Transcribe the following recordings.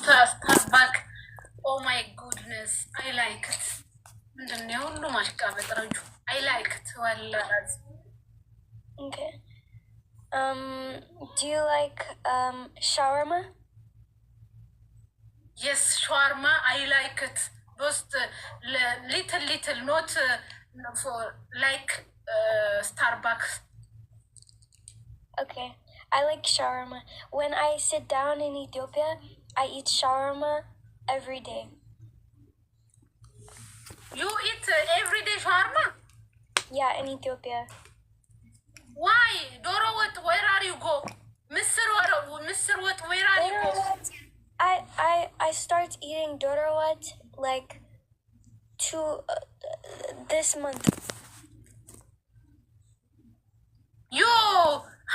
Starbucks. Oh my goodness, I like it. I like it. Okay. Do you like shawarma? Yes, shawarma. I like it. Just little, not for like Starbucks. Okay. I like shawarma. When I sit down in Ethiopia, I eat shawarma every day. You eat every day shawarma? Yeah, in Ethiopia. Why? Dorowat, where are you go? Mr. What, where are you go? I start eating dorowat like this month.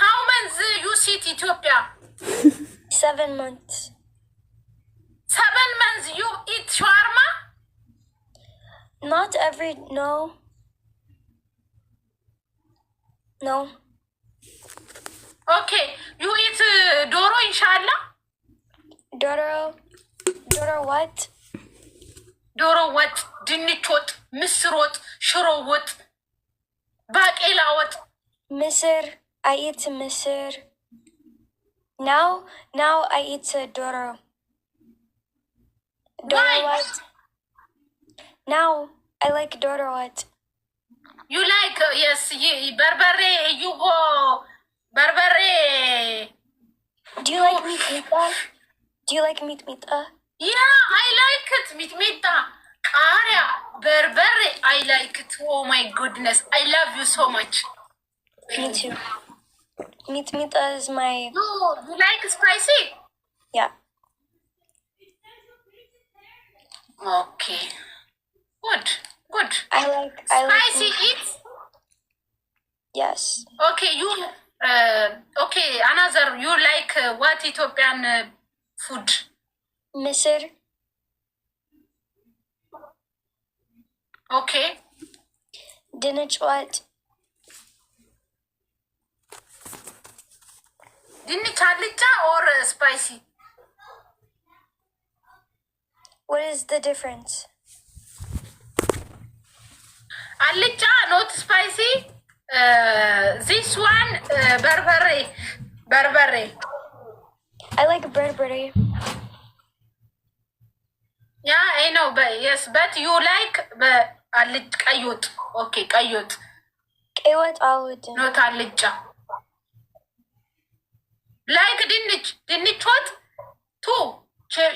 How months you sit Ethiopia? 7 months. 7 months you eat shawarma? Not every, no. Okay, you eat doro inshallah? Doro what? Doro what? Dinich what? Misr what? Shiro what? Baqela what? Misr. I eat misr. Now I eat doro. Doro what? Now I like doro what? You like, yes, berbere, you go, berbere. Do you like meat mita? Do you like meat mita? Yeah, I like it, meat mita. Aria, berbere, I like it. Oh my goodness, I love you so much. Me too. Meat mita is my... You like spicy? Yeah. Okay. Good. I like spicy eat? Yes. Okay, okay, another, you like what Ethiopian food? Misr. Okay. Dinich what? Dinich alita or spicy? What is the difference? Alita, not spicy. This one, berbere. I like berbere. Yeah, I know, but you like kayot. Okay, kayot. Kayot alwudin. Not alita. Like dinich what? Two.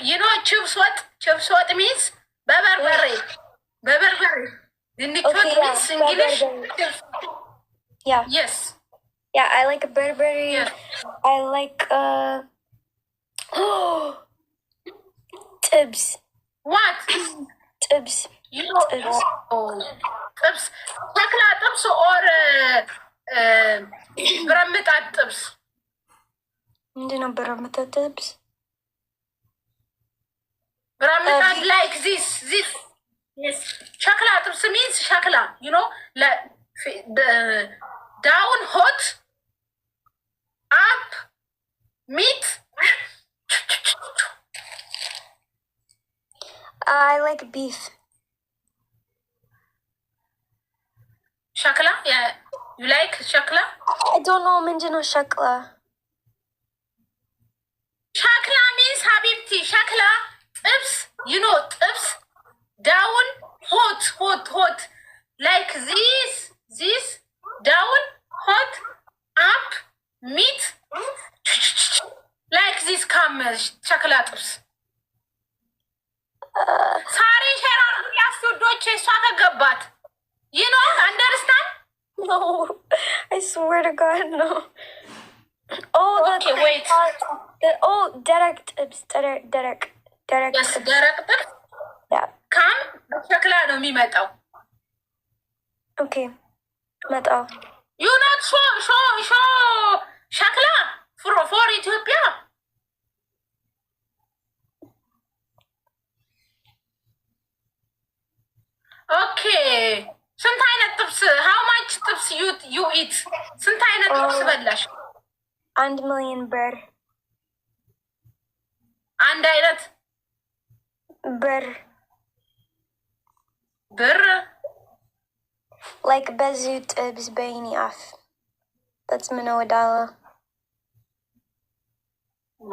You know chips what? Chips what means? Berbere. Dinich what means English? Yeah. Yes. Yeah, I like berbere. Yeah. I like tibs. What? Tibs. You know, tibs. Shakla tibs or برمتا tibs. عندنا برمتا tibs. Brahmata like this. Yes. Shakla tibs means shakla. You know, like down hot, up meat. I like beef. Shakla? Yeah. You like shakla? I don't know منجنا shakla. Shakla means habibti. Shakla, tips, you know, tips, down, hot. Like this, down, hot, up, meat. Like this come shakla tips. Sorry, Sharon, we have to do it. You know, understand? No, I swear to God, no. Oh, okay, wait. Derek tips. Derek. Yes, Derek tips. Yeah. Come, shakla no mi metao. Okay, metao. You not show shakla for Ethiopia. Okay. ስንት አይነት ጥብስ? How much ጥብስ you eat? ስንት አይነት ጥብስ በላሽ? 1 million bird. አንድ አይነት ብር like በዙት ብዝበይኒ አፍ that's ምነወዳለ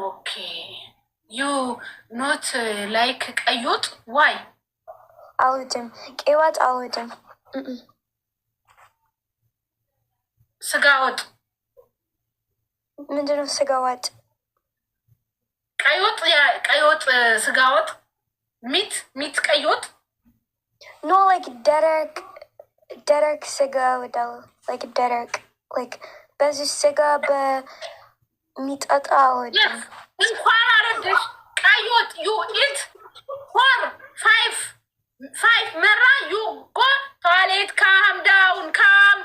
okay you not like ቀይ ወጥ why አልወድም ቀይ ወጥ አልወድም ስጋ ወጥ ምንድነው ስጋ ወጥ ቀይ ወጥ ስጋ ወጥ ሚት ቀይ ወጥ no like ደረቅ ስጋ ወዳለ like ደረቅ like በዚህ ስጋ በሚጠጣ አልወድም እንኳን አረደሽ ቀይ ወጥ you eat 4-5 መራ you go toilet calm down calm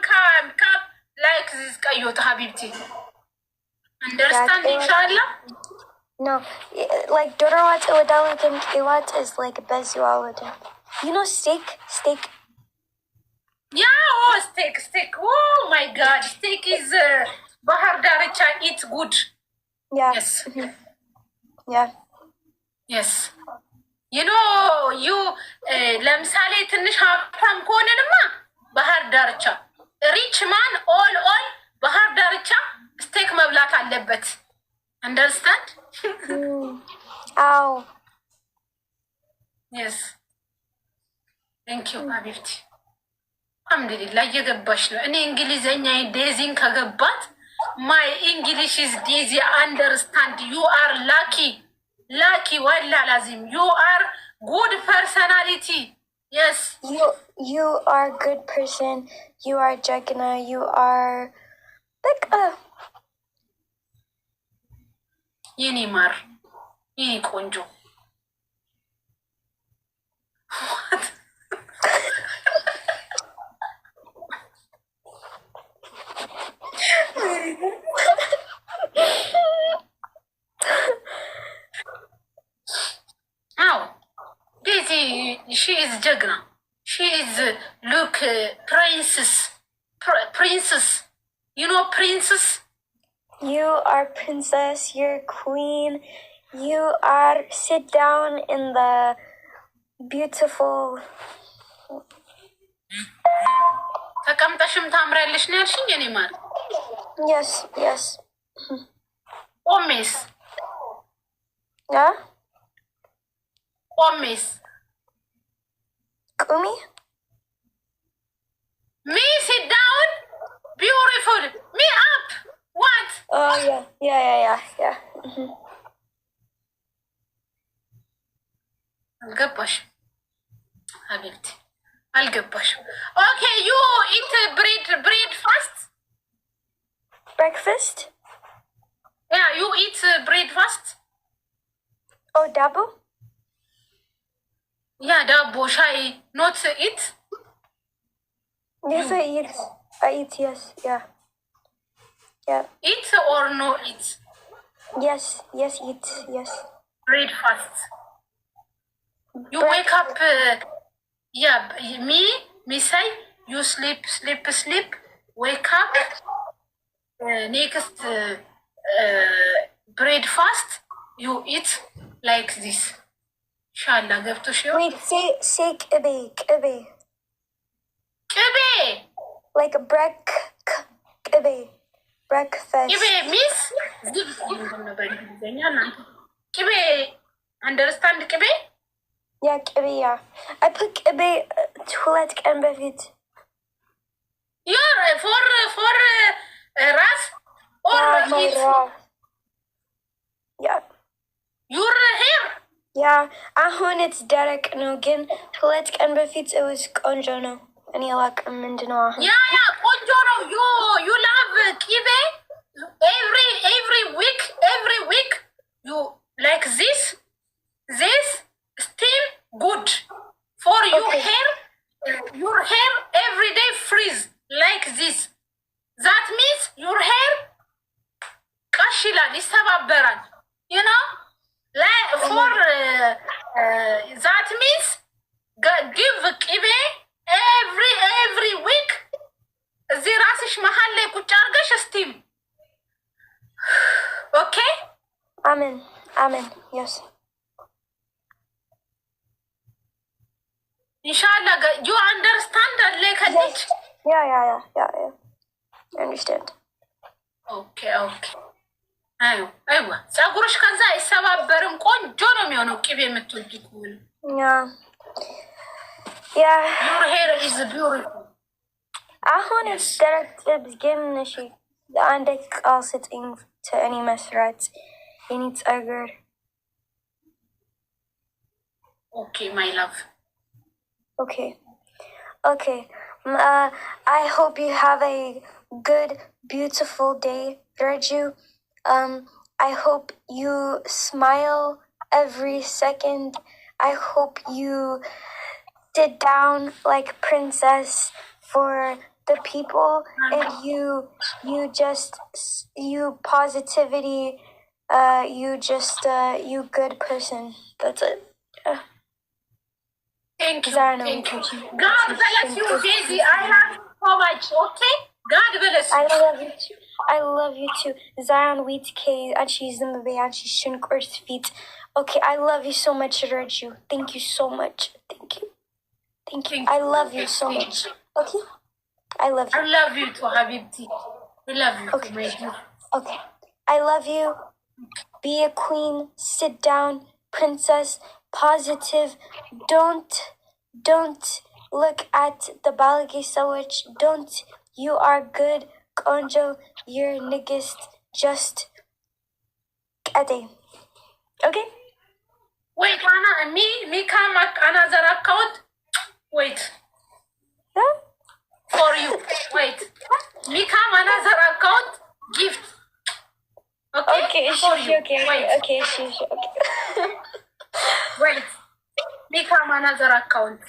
like this ቀይ ወጥ ሀቢብቲ understand inshallah no like ዶሮ ወጥ ወዳለ ግን ቀይ ወጥ is like በዚህ አልወድም you know steak yeah oh steak oh my god steak is bahar daricha eat good yeah yes yeah yes you know you ለምሳሌ ትንሽ ሀብታም ከሆነንማ ባህር ዳርቻ ሪች ማን ኦል ባህር ዳርቻ ስቴክ መብላት አለበት understand አው yes thank you ሀቢብቲ አልሐምዱሊላህ እየገባሽ ነው እኔ እንግሊዘኛ ዴዚን ከገባት my english is easy understand you are lucky walla lazim you are good personality yes you are good person you are jagna you are like የኔ ማር የኔ ቆንጆ አው ዴዚ she is ጀግና she is look princess you know princess you are princess you're queen you are sit down in the beautiful ተቀምጠሽም ታምራለሽ ነው ያልሽኝ የኔ ማር yes ኦሜስ yeah ኦሜስ kumi me sit down beautiful me up what oh yeah አልገባሽም ሀቢብቲ አልገባሽም okay you eat bread fast breakfast yeah you eat bread fast oh dabo yeah dabo shay not eat yes I eat yes yeah eat or no eat yes eat yes bread fast you wake up yeah me say you sleep wake up next bread fast you eat like this inshallah ገብቶሽ ነው wait say ቅቤ like breakfast ቅቤ ሚስ ቅቤ understand ቅቤ yeah ቅቤ yeah I put ቅቤ 2 ቀን በፊት you're for ras or eat yeah your hair yeah አሁን it's ደረቅ ነው ግን 2 ቀን በፊት it was ቆንጆ ነው እኔ አላውቅም ምንድነው አሁን ያ ቆንጆ ነው you love ቅቤ every week you like this still good for okay. your hair every day freeze like this that means your hair ቀሽላል ይሰባበራል you know like for that means give ቅቤ every week እዚህ ራስሽ መሃል ላይ ቁጭ አድርገሽ ስቲም okay amen yes ኢንሻአላህ ዩ አንደርስታንድ አለ ከልጅ Yeah. I understand. ኦኬ አይዋ ፀጉርሽ ከዛ አይሰባበርም ቆንጆ ነው የሚሆነው ቅቤ የምትወጂ ከሆነ Yeah. your hair is beautiful አሁን ደረቅ ግን እሺ አንድ ቃል ስጥኝ ተእኔ መስራት የኔ ፀጉር Okay, my love. Okay. I hope you have a good, beautiful day, Raju. I hope you smile every second. I hope you sit down like princess for the people, and you positivity. You good person. That's it. Thank you. God bless you, Daisy. I love you so much. Okay. God bless you. I love you too. Zion Wheat K and she's in the way and she's Shinkor's feet. Okay, I love you so much, Raju. Thank you so much. Thank you. I love you so much. Okay? I love you. I love you too, Habibti. I love you. Okay. I love you. Be a queen. Sit down. Princess. Positive. Don't look at the balagi sandwich. Don't. You are good. Konjo, you're niggist. Just Ade. Okay? Wait, Anna, me come another account. Wait. Huh? For you. Wait. Me come another account. Gift. Okay. For you. Okay. Wait. Okay. Wait. Me come another account.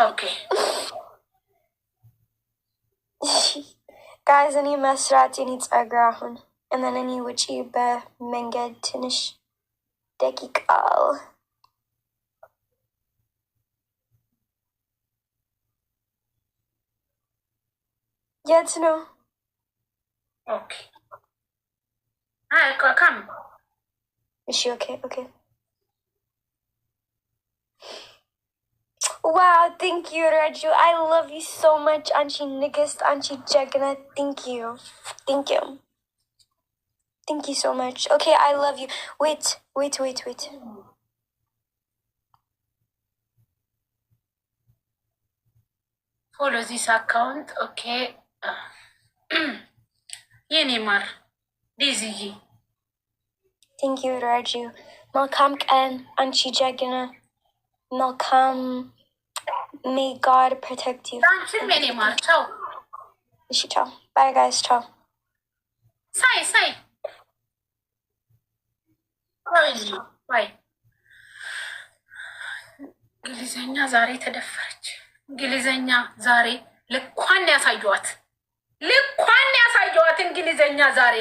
Okay. Guys, any መስራት የኔ ፀጉር አሁን and then any ውጪ በመንገድ ትንሽ ደቂቃ የት ነው? Okay. Come. Is she okay? Okay. Wow, thank you, Raju. I love you so much. Anchi Nigist, Anchi Jagna. Thank you. Thank you so much. Okay, I love you. Wait. Follow this account. Okay. Yenimar. Dizzy. Thank you, Raju. Malcolm and Anchi Jagna. Malcolm. May God protect you. Thank you, Yenimar. Ciao. Ciao. Bye, guys. Ciao. Say. Bye. እንግሊዘኛ ዛሬ ተደፈረች። እንግሊዘኛ ዛሬ ልኳን ያሳየዋት እንግሊዘኛ ዛሬ